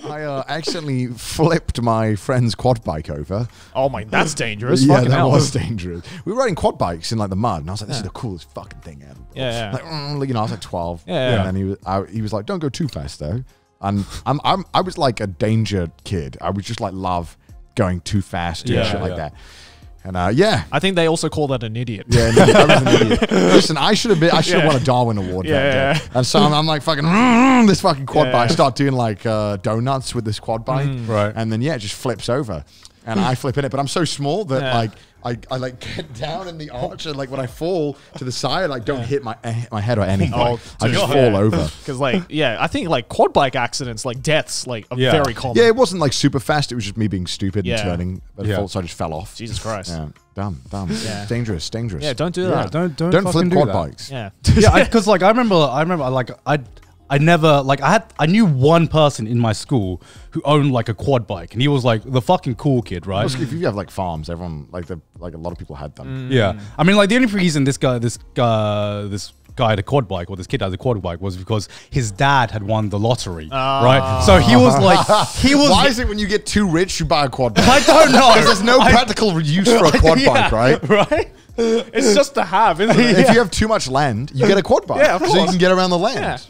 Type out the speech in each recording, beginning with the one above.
I accidentally flipped my friend's quad bike over. Oh my, that's dangerous. Yeah, Fucking that hell. was dangerous. We were riding quad bikes in like the mud, and I was like, "This is the coolest fucking thing ever." Yeah, Like, you know, I was like 12. Yeah. And then he was like, "Don't go too fast, though." And I was like a danger kid. I was just like love going too fast and shit like that. And I think they also call that an idiot. Yeah, I was an idiot. Listen, I should have won a Darwin Award that day. And so I'm like fucking this fucking quad bike. I start doing like donuts with this quad bike, right? And then it just flips over, and I flip in it. But I'm so small that like I like get down in the arch, and like when I fall to the side, I like don't hit my head or anything. I just fall over. Because like I think like quad bike accidents, like deaths, like are very common. Yeah, it wasn't like super fast. It was just me being stupid and turning. But so I just fell off. Jesus Christ. Yeah, dumb. Yeah. Dangerous. Yeah, don't do that. Don't flip quad bikes. Yeah. Yeah, because like I remember like I never like I knew one person in my school who owned like a quad bike, and he was like the fucking cool kid, right? If you have like farms, everyone like a lot of people had them. Yeah, I mean like the only reason this guy had a quad bike, or this kid had a quad bike, was because his dad had won the lottery, right? So he was like, Why is it when you get too rich you buy a quad bike? I don't know. Because there's no practical use for a quad bike, right? Right. It's just to have, isn't it? If you have too much land, you get a quad bike. Yeah, of so you course. can get around the land.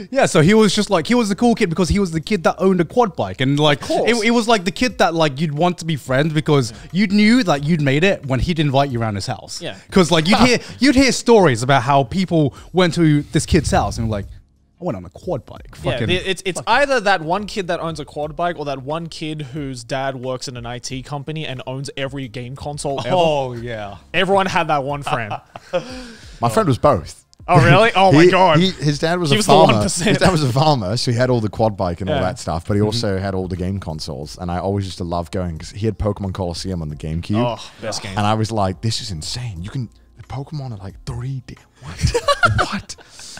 Yeah, so he was just like, he was the cool kid because he was the kid that owned a quad bike. And like, it was like the kid that like you'd want to be friends because you knew that you'd made it when he'd invite you around his house. Yeah. Because like you'd hear stories about how people went to this kid's house and were like, I went on a quad bike. Yeah, it's either that one kid that owns a quad bike or that one kid whose dad works in an IT company and owns every game console ever. Oh, yeah. Everyone had that one friend. My friend was both. Oh, really? Oh, my God. His dad was a the farmer. 1%. His dad was a farmer, so he had all the quad bike and all that stuff, but he also had all the game consoles. And I always used to love going because he had Pokemon Coliseum on the GameCube. Oh, best game. And I was like, this is insane. The Pokemon are like 3D. What? What?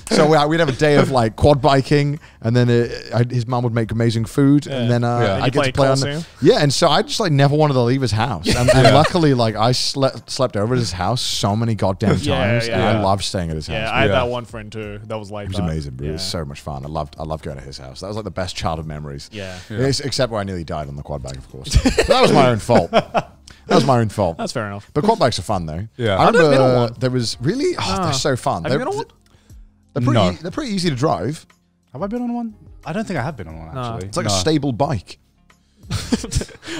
So we'd have a day of like quad biking, and then his mom would make amazing food, and then I get to play on the, and so I just like never wanted to leave his house, and luckily like I slept over at his house so many goddamn times, and I loved staying at his house. Yeah, I had that one friend too. That was like it was amazing, bro. It was so much fun. I loved going to his house. That was like the best childhood memories. Yeah. Except where I nearly died on the quad bike, of course. But that was my own fault. That was my own fault. That's fair enough. But quad bikes are fun though. Yeah. I remember there was really they're so fun. Have you been on one? They're pretty easy to drive. Have I been on one? I don't think I have been on one, actually. It's like a stable bike.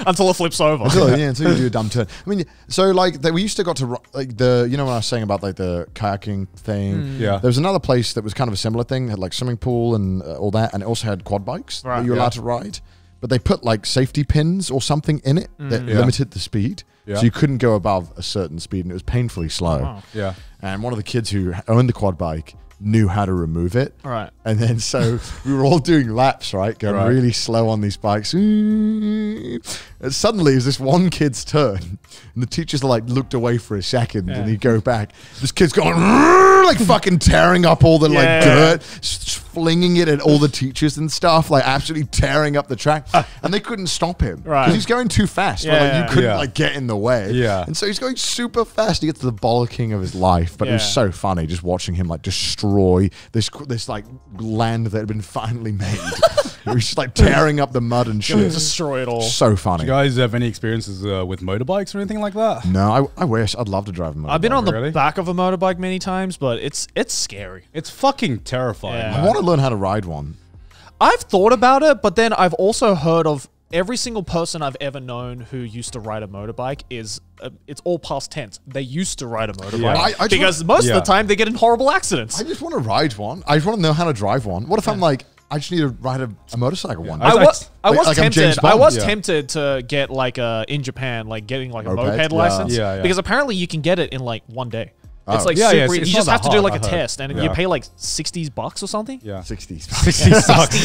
Until it flips over. Until you do a dumb turn. I mean, so like we used to got to like when I was saying about like the kayaking thing. Yeah. There was another place that was kind of a similar thing. It had like swimming pool and all that, and it also had quad bikes that you were allowed to ride. But they put like safety pins or something in it that limited the speed. Yeah. So you couldn't go above a certain speed, and it was painfully slow. Wow. Yeah. And one of the kids who owned the quad bike knew how to remove it. Right. And then so we were all doing laps, right? Going really slow on these bikes. And suddenly it was this one kid's turn. And the teachers like looked away for a second and he'd go back. This kid's going like fucking tearing up all the like dirt, flinging it at all the teachers and stuff, like absolutely tearing up the track. And they couldn't stop him. Right. Because he's going too fast. Like, you couldn't like get in the way. Yeah. And so he's going super fast to get to the bollocking of his life. But it was so funny just watching him like destroy this like land that had been finally made. He was just like tearing up the mud and shit. Destroy it all. So funny. Do you guys have any experiences with motorbikes or anything like that? No, I wish. I'd love to drive a motorbike. I've been on the back of a motorbike many times, but it's scary. It's fucking terrifying. Yeah. I want to learn how to ride one. I've thought about it, but then I've also heard of every single person I've ever known who used to ride a motorbike is it's all past tense. They used to ride a motorbike I because most of the time they get in horrible accidents. I just want to ride one. I just want to know how to drive one. What if I'm like, I just need to ride a motorcycle one? I was I'm tempted. James Bond. I was tempted to get like in Japan, like getting like a moped license. Because apparently you can get it in like one day. It's like super easy. You just have to do like a test, and you pay like $60 or something. Yeah, 60s. 60 bucks.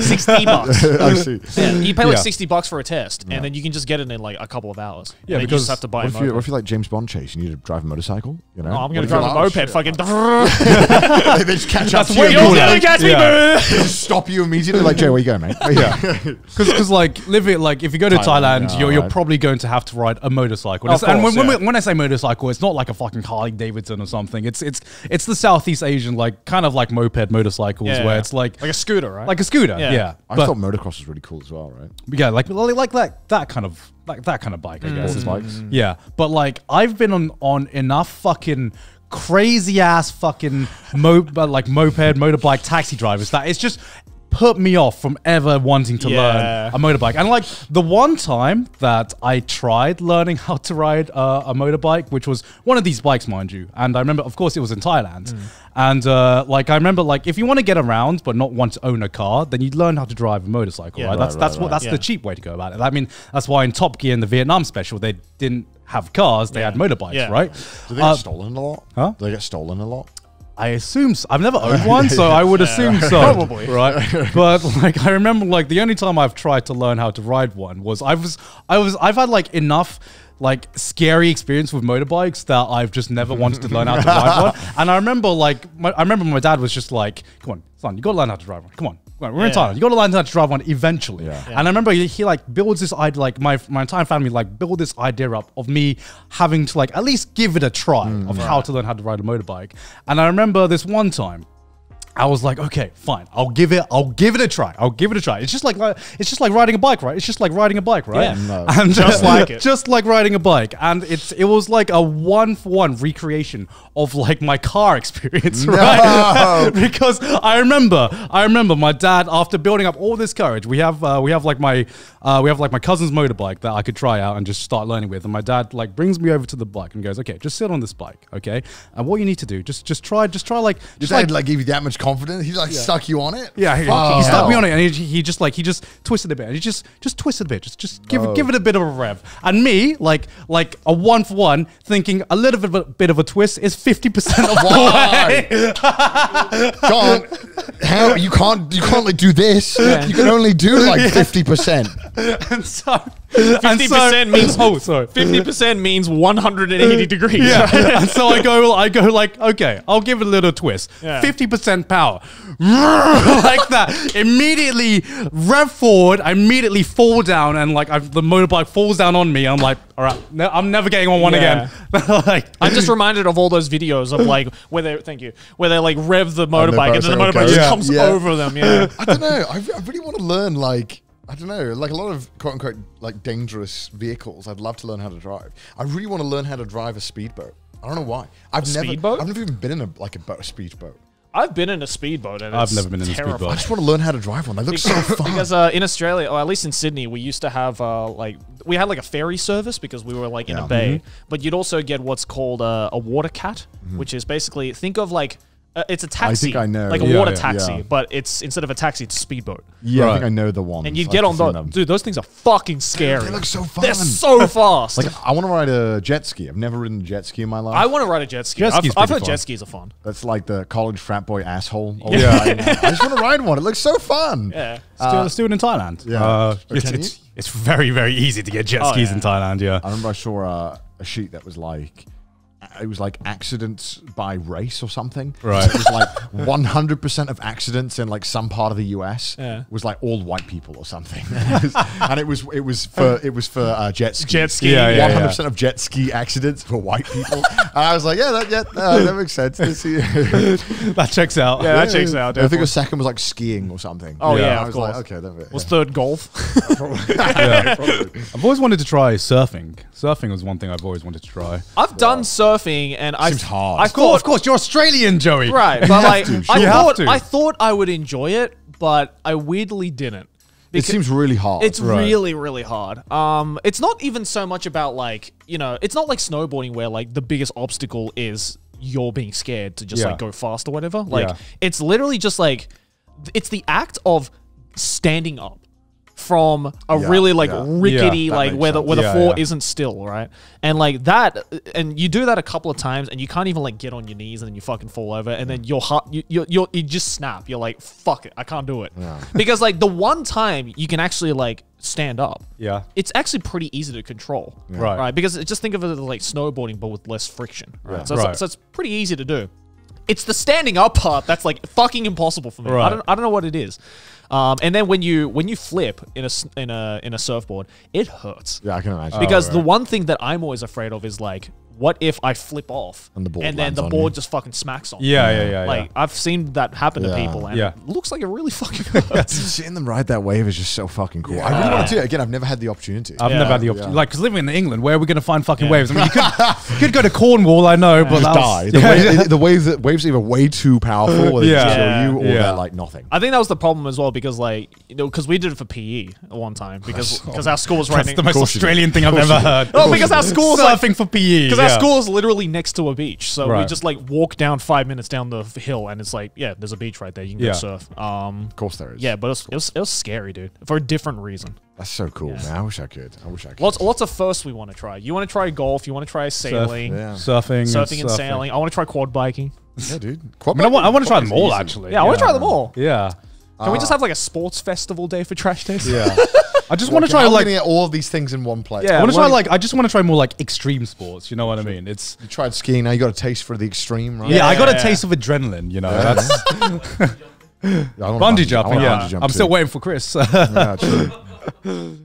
60 bucks. I see. Yeah, you pay like $60 for a test, and then you can just get it in like a couple of hours. Yeah, because you just have to buy a moped. What if you like James Bond chase? You need to drive a motorcycle. You know, I'm gonna drive a moped. Fucking. They just catch up to you. You're gonna catch me, boo! Stop you immediately. Like, Jay, where you going, mate? Yeah, because like like if you go to Thailand, you're probably going to have to ride a motorcycle. And when I say motorcycle, it's not like a fucking Harley Davidson or something. It's the Southeast Asian kind of like moped motorcycles where it's like a scooter, right? Like a scooter, yeah. I thought motocross was really cool as well, right? Yeah, like that kind of bike, I guess. Bikes. Yeah, but like I've been on enough fucking crazy ass fucking moped, motorbike taxi drivers that it's just put me off from ever wanting to learn a motorbike. And like the one time that I tried learning how to ride a motorbike, which was one of these bikes, mind you, and I remember, of course, it was in Thailand. And like I remember, like if you want to get around but not want to own a car, then you'd learn how to drive a motorcycle, right? That's the cheap way to go about it. I mean, that's why in Top Gear in the Vietnam special they didn't have cars; they had motorbikes, right? Do they get stolen a lot? Huh? Do they get stolen a lot? I assume so. I've never owned one, so I would assume so. Probably. Right. But like I remember like the only time I've tried to learn how to ride one was I've had like enough like scary experience with motorbikes that I've just never wanted to learn how to ride one. And I remember my dad was just like, "Come on, son, you got to learn how to drive one. Come on. We're in Thailand. You got to learn how to drive one eventually." And I remember he like builds this idea, like my entire family like build this idea up of me having to like at least give it a try of how to learn how to ride a motorbike. And I remember this one time, I was like, okay, fine, I'll give it a try. It's just like riding a bike, right? It's just like riding a bike, right? Yeah, no. And just like it. Just like riding a bike. And it was like a 1-for-1 recreation of like my car experience, right? Because I remember my dad, after building up all this courage, we have like my cousin's motorbike that I could try out and just start learning with. And my dad like brings me over to the bike and goes, okay, just sit on this bike, okay? And what you need to do, just try like Your dad like give you that much confidence? He like stuck you on it? Yeah, he stuck me on it, and he just twisted a bit. He just twisted a bit. Just give it a bit of a rev. And me, like a 1-for-1, thinking a little bit of a twist is 50% of the way. John, how you can't like do this? You can only do like 50%. And so 50% means 50% means 180 degrees. Yeah. Right? And so I go like, okay, I'll give it a little twist. 50% power. Like that. Immediately rev forward, I immediately fall down, and like the motorbike falls down on me. I'm like, all right, I'm never getting on one again. Like, I'm just reminded of all those videos of like where they like rev the motorbike and then the motorbike just comes over them. Yeah. I don't know. I really want to learn like, I don't know, like a lot of quote unquote like dangerous vehicles. I'd love to learn how to drive. I really want to learn how to drive a speedboat. I don't know why. I've never even been in a speedboat. I've been in a speedboat and I've never been in a speedboat. I just want to learn how to drive one. They look so fun. Because in Australia, or at least in Sydney, we used to have we had like a ferry service because we were like in a bay. But you'd also get what's called a water cat, which is basically, think of like, it's a taxi. I think I know. Like a water taxi, but it's instead of a taxi, it's a speedboat. Yeah, I think I know the one. And you get on those. Dude, those things are fucking scary. They look so fun. They're so fast. Like, I want to ride a jet ski. I've never ridden a jet ski in my life. I want to ride a jet ski. I've heard jet skis are fun. That's like the college frat boy asshole. Yeah. I just want to ride one. It looks so fun. Yeah. Let's do it in Thailand. Yeah. It's very, very easy to get jet skis in Thailand, yeah. I remember I saw a sheet that was like, it was like accidents by race or something. Right. It was like 100% of accidents in like some part of the US was like all white people or something. And it was for jet ski. Jet ski. 100% of jet ski accidents were white people. And I was like, that makes sense. That checks out. Yeah, that checks out. I think the second was like skiing or something. Oh yeah, I was like, okay, that was third golf. Probably. I've always wanted to try surfing. Surfing was one thing I've always wanted to try. I've done surfing, and seems hard. Of course, you're Australian, Joey. Right, but like, I thought I would enjoy it, but I weirdly didn't. It seems really hard. It's really, really hard. It's not even so much about like, it's not like snowboarding where like the biggest obstacle is you're being scared to just like go fast or whatever. Like, it's literally just like, it's the act of standing up from a really like rickety like where the floor isn't still, right? And like that, and you do that a couple of times and you can't even like get on your knees and then you fucking fall over and then your heart you just snap. You're like, fuck it, I can't do it. Because like the one time you can actually like stand up, it's actually pretty easy to control, right? Because just think of it as like snowboarding but with less friction, right? So it's pretty easy to do. It's the standing up part that's like fucking impossible for me. I don't know what it is. And then when you flip in a surfboard, it hurts. Yeah, I can imagine. Because the one thing that I'm always afraid of is like what if I flip off And the board then lands the on board you. just fucking smacks on Yeah. Like, I've seen that happen to people, and it looks like it really fucking hurts. Seeing them ride that wave is just so fucking cool. I really want to do it. Again, I've never had the opportunity. I've never had the opportunity. Like, because living in England, where are we going to find fucking waves? I mean, you could go to Cornwall, I know, but Just die. The waves are either way too powerful, or they just kill you, or they're like nothing. I think that was the problem as well, because like, you know, because we did it for PE at one time, because our school was right that's the most Australian thing I've ever heard. No, because our school's surfing for PE. Because our school is literally next to a beach, so we Right. just like walk down 5 minutes down the hill, and it's like, yeah, there's a beach right there. You can go surf. Of course there is. Yeah, but it was scary, dude, for a different reason. That's so cool, man. I wish I could. What's a first we want to try? You want to try golf? You want to try sailing? Surfing and sailing. I want to try quad biking. Yeah, dude. I want to try them all, actually. Yeah, I want to try them all. Yeah. Can we just have like a sports festival day for trash days? Yeah. I just want to try like like getting all of these things in one place. Yeah, I want to try like I just want to try more like extreme sports. You know what I mean? It's You tried skiing. Now you got a taste for the extreme, right? I got a taste of adrenaline. You know, that's I wanna bungee jumping. I wanna Yeah, bungee jump I'm still too. waiting for Chris. Yeah, true.